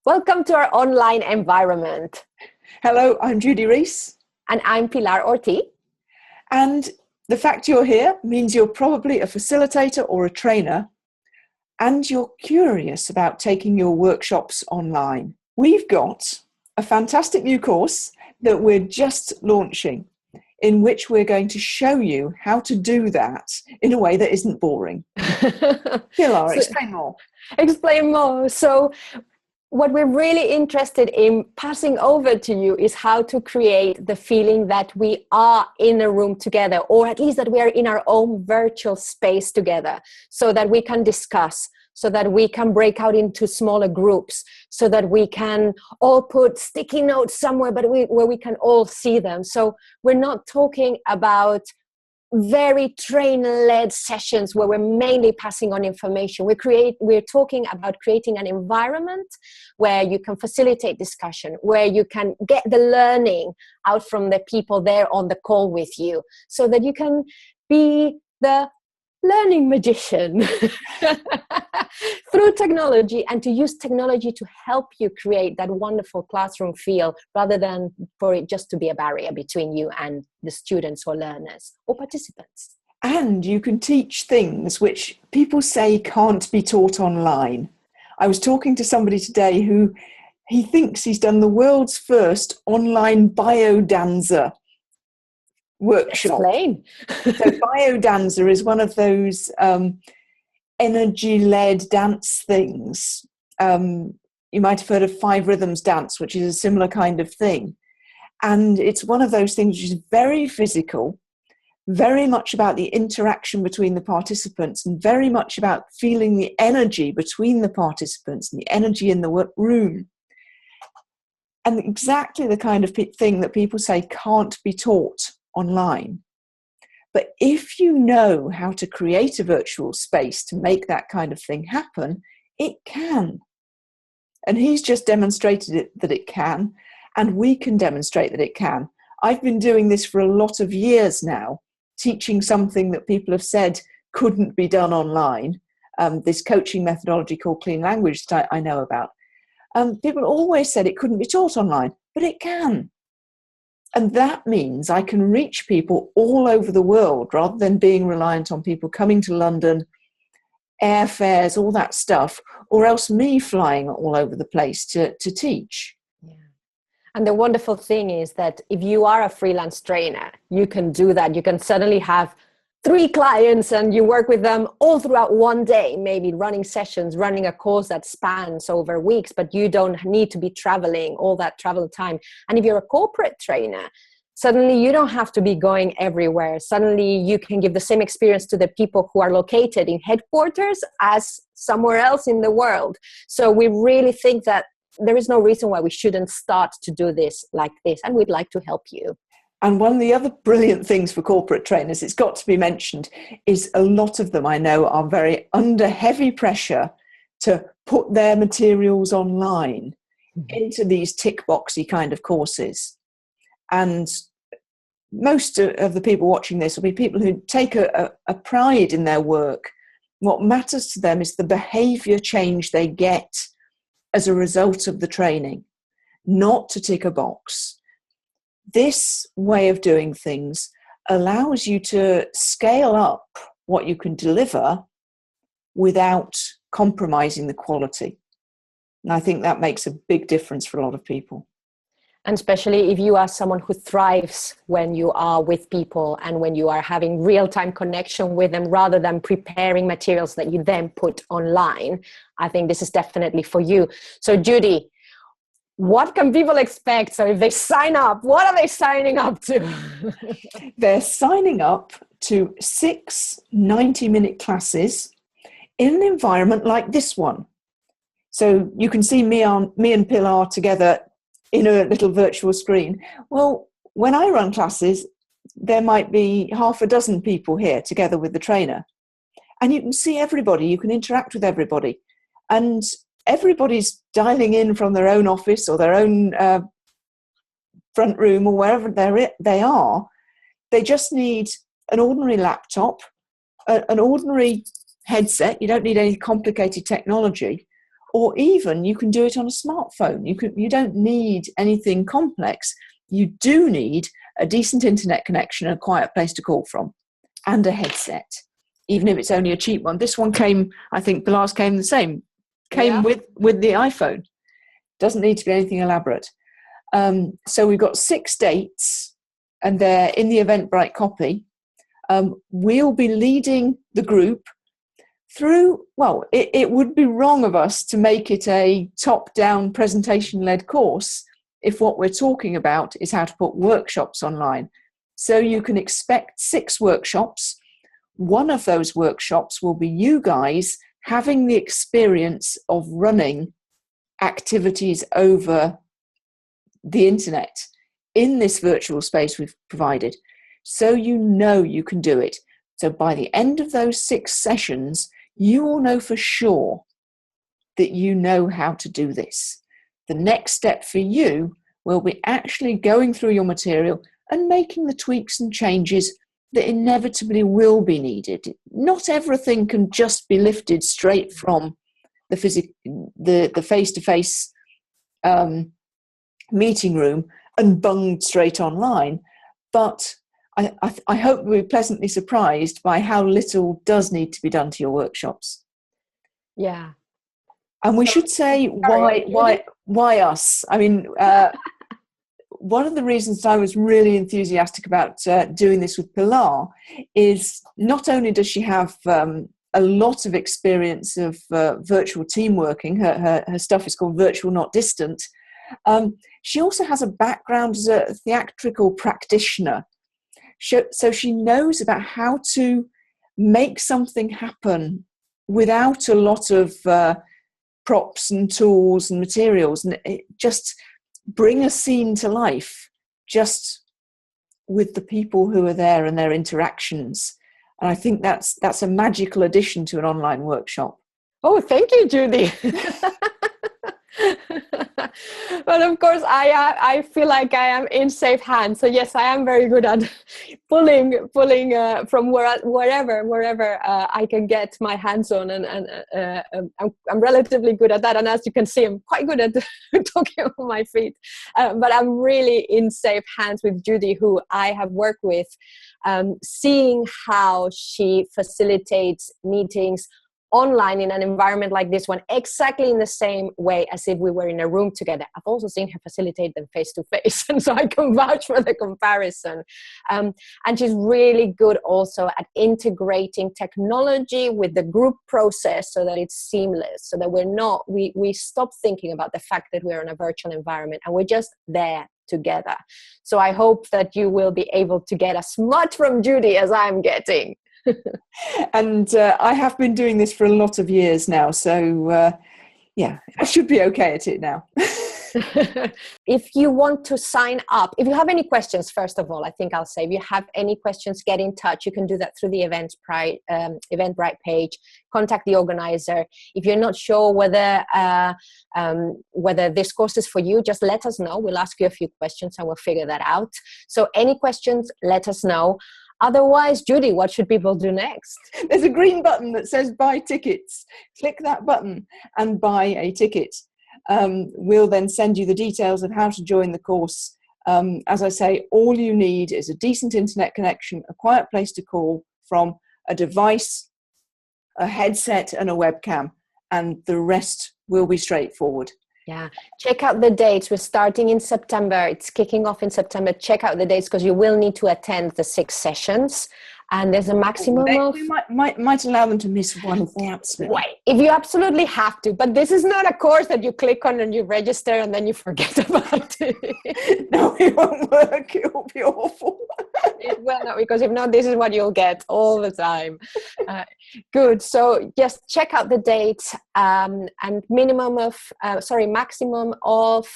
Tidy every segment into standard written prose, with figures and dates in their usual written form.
Welcome to our online environment. Hello, I'm Judy Rees. And I'm Pilar Ortiz. And the fact you're here means you're probably a facilitator or a trainer, and you're curious about taking your workshops online. We've got a fantastic new course that we're just launching, in which we're going to show you how to do that in a way that isn't boring. Pilar, explain more. Explain more. So what we're really interested in passing over to you is how to create the feeling that we are in a room together, or at least that we are in our own virtual space together, so that we can discuss, so that we can break out into smaller groups, so that we can all put sticky notes somewhere, but where we can all see them. So we're not talking about very trainer-led sessions where we're mainly passing on information. We're talking about creating an environment where you can facilitate discussion, where you can get the learning out from the people there on the call with you, so that you can be the learning magician through technology, and to use technology to help you create that wonderful classroom feel, rather than for it just to be a barrier between you and the students or learners or participants. And you can teach things which people say can't be taught online. I was talking to somebody today who he thinks he's done the world's first online biodanza workshop. Explain. So biodanza is one of those energy-led dance things. You might have heard of 5 Rhythms dance, which is a similar kind of thing. And it's one of those things which is very physical, very much about the interaction between the participants, and very much about feeling the energy between the participants and the energy in the room. And exactly the kind of thing that people say can't be taught online. But if you know how to create a virtual space to make that kind of thing happen, it can. And he's just demonstrated that it can, and we can demonstrate that it can. I've been doing this for a lot of years now, teaching something that people have said couldn't be done online, this coaching methodology called Clean Language that I know about. People always said it couldn't be taught online, but it can. And that means I can reach people all over the world, rather than being reliant on people coming to London, airfares, all that stuff, or else me flying all over the place to teach. Yeah. And the wonderful thing is that if you are a freelance trainer, you can do that. You can suddenly have 3 clients and you work with them all throughout one day, maybe running sessions, running a course that spans over weeks, but you don't need to be traveling all that travel time. And if you're a corporate trainer, suddenly you don't have to be going everywhere. Suddenly you can give the same experience to the people who are located in headquarters as somewhere else in the world. So we really think that there is no reason why we shouldn't start to do this like this, and we'd like to help you. And one of the other brilliant things for corporate trainers, it's got to be mentioned, is a lot of them I know are very under heavy pressure to put their materials online into these tick boxy kind of courses. And most of the people watching this will be people who take a pride in their work. What matters to them is the behavior change they get as a result of the training, not to tick a box. This way of doing things allows you to scale up what you can deliver without compromising the quality. And I think that makes a big difference for a lot of people. And especially if you are someone who thrives when you are with people and when you are having real-time connection with them, rather than preparing materials that you then put online, I think this is definitely for you. So Judy, what can people expect? So if they sign up, what are they signing up to? They're signing up to 6 90-minute classes in an environment like this one. So you can see me and Pilar together in a little virtual screen. Well, when I run classes, there might be 6 people here together with the trainer. And you can see everybody, you can interact with everybody. And everybody's dialing in from their own office or their own front room or wherever they are. They just need an ordinary laptop, an ordinary headset. You don't need any complicated technology. or even you can do it on a smartphone. You don't need anything complex. You do need a decent internet connection, a quiet place to call from, and a headset, even if it's only a cheap one. This one came, I think the last came the same, with the iPhone. Doesn't need to be anything elaborate. So we've got 6 dates, and they're in the Eventbrite copy. We'll be leading the group through, well, it would be wrong of us to make it a top-down presentation-led course if what we're talking about is how to put workshops online. So you can expect 6 workshops. One of those workshops will be you guys having the experience of running activities over the internet in this virtual space we've provided. So you know you can do it. So by the end of those 6 sessions, you will know for sure that you know how to do this. The next step for you will be actually going through your material and making the tweaks and changes that inevitably will be needed. Not everything can just be lifted straight from the face-to-face meeting room and bunged straight online. But I hope we're pleasantly surprised by how little does need to be done to your workshops. Yeah. And we should say why us? I mean, one of the reasons that I was really enthusiastic about doing this with Pilar is not only does she have a lot of experience of virtual team working, her stuff is called Virtual Not Distant, she also has a background as a theatrical practitioner. So she knows about how to make something happen without a lot of props and tools and materials, and just bring a scene to life just with the people who are there and their interactions. And I think that's a magical addition to an online workshop. Oh, thank you, Judy. But of course, I feel like I am in safe hands. So yes, I am very good at pulling from wherever I can get my hands on, and I'm relatively good at that. And as you can see, I'm quite good at talking on my feet. But I'm really in safe hands with Judy, who I have worked with, seeing how she facilitates meetings online in an environment like this one, exactly in the same way as if we were in a room together. I've also seen her facilitate them face to face, and so I can vouch for the comparison. And she's really good also at integrating technology with the group process so that it's seamless, so that we stop thinking about the fact that we're in a virtual environment and we're just there together. So I hope that you will be able to get as much from Judy as I'm getting. And I have been doing this for a lot of years now, so yeah, I should be okay at it now. If you want to sign up, if you have any questions, first of all, I think I'll say, if you have any questions, get in touch. You can do that through the Eventbrite page. Contact the organizer. If you're not sure whether this course is for you, just let us know. We'll ask you a few questions and we'll figure that out. So any questions, let us know. Otherwise, Judy, what should people do next? There's a green button that says buy tickets. Click that button and buy a ticket. We'll then send you the details of how to join the course. As I say, all you need is a decent internet connection, a quiet place to call from, a device, a headset and a webcam, and the rest will be straightforward. Yeah, check out the dates. We're starting in September. It's kicking off in September. Check out the dates because you will need to attend the 6 sessions. And there's a maximum of... We might allow them to miss one if they absolutely... Right, if you absolutely have to. But this is not a course that you click on and you register and then you forget about it. No, it won't work. It will be awful. It will not, because if not, this is what you'll get all the time. Good. So just check out the dates and maximum of...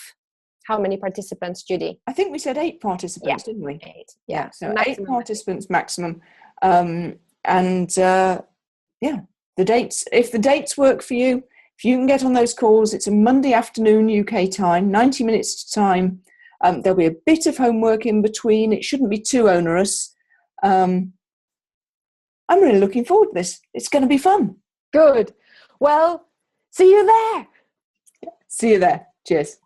How many participants, Judy? I think we said 8 participants, didn't we? 8. Yeah. So maximum. 8 participants maximum. The dates, if the dates work for you, if you can get on those calls, it's a Monday afternoon UK time, 90 minutes time. There'll be a bit of homework in between. It shouldn't be too onerous. I'm really looking forward to this. It's going to be fun. Good. Well, see you there. See you there. Cheers.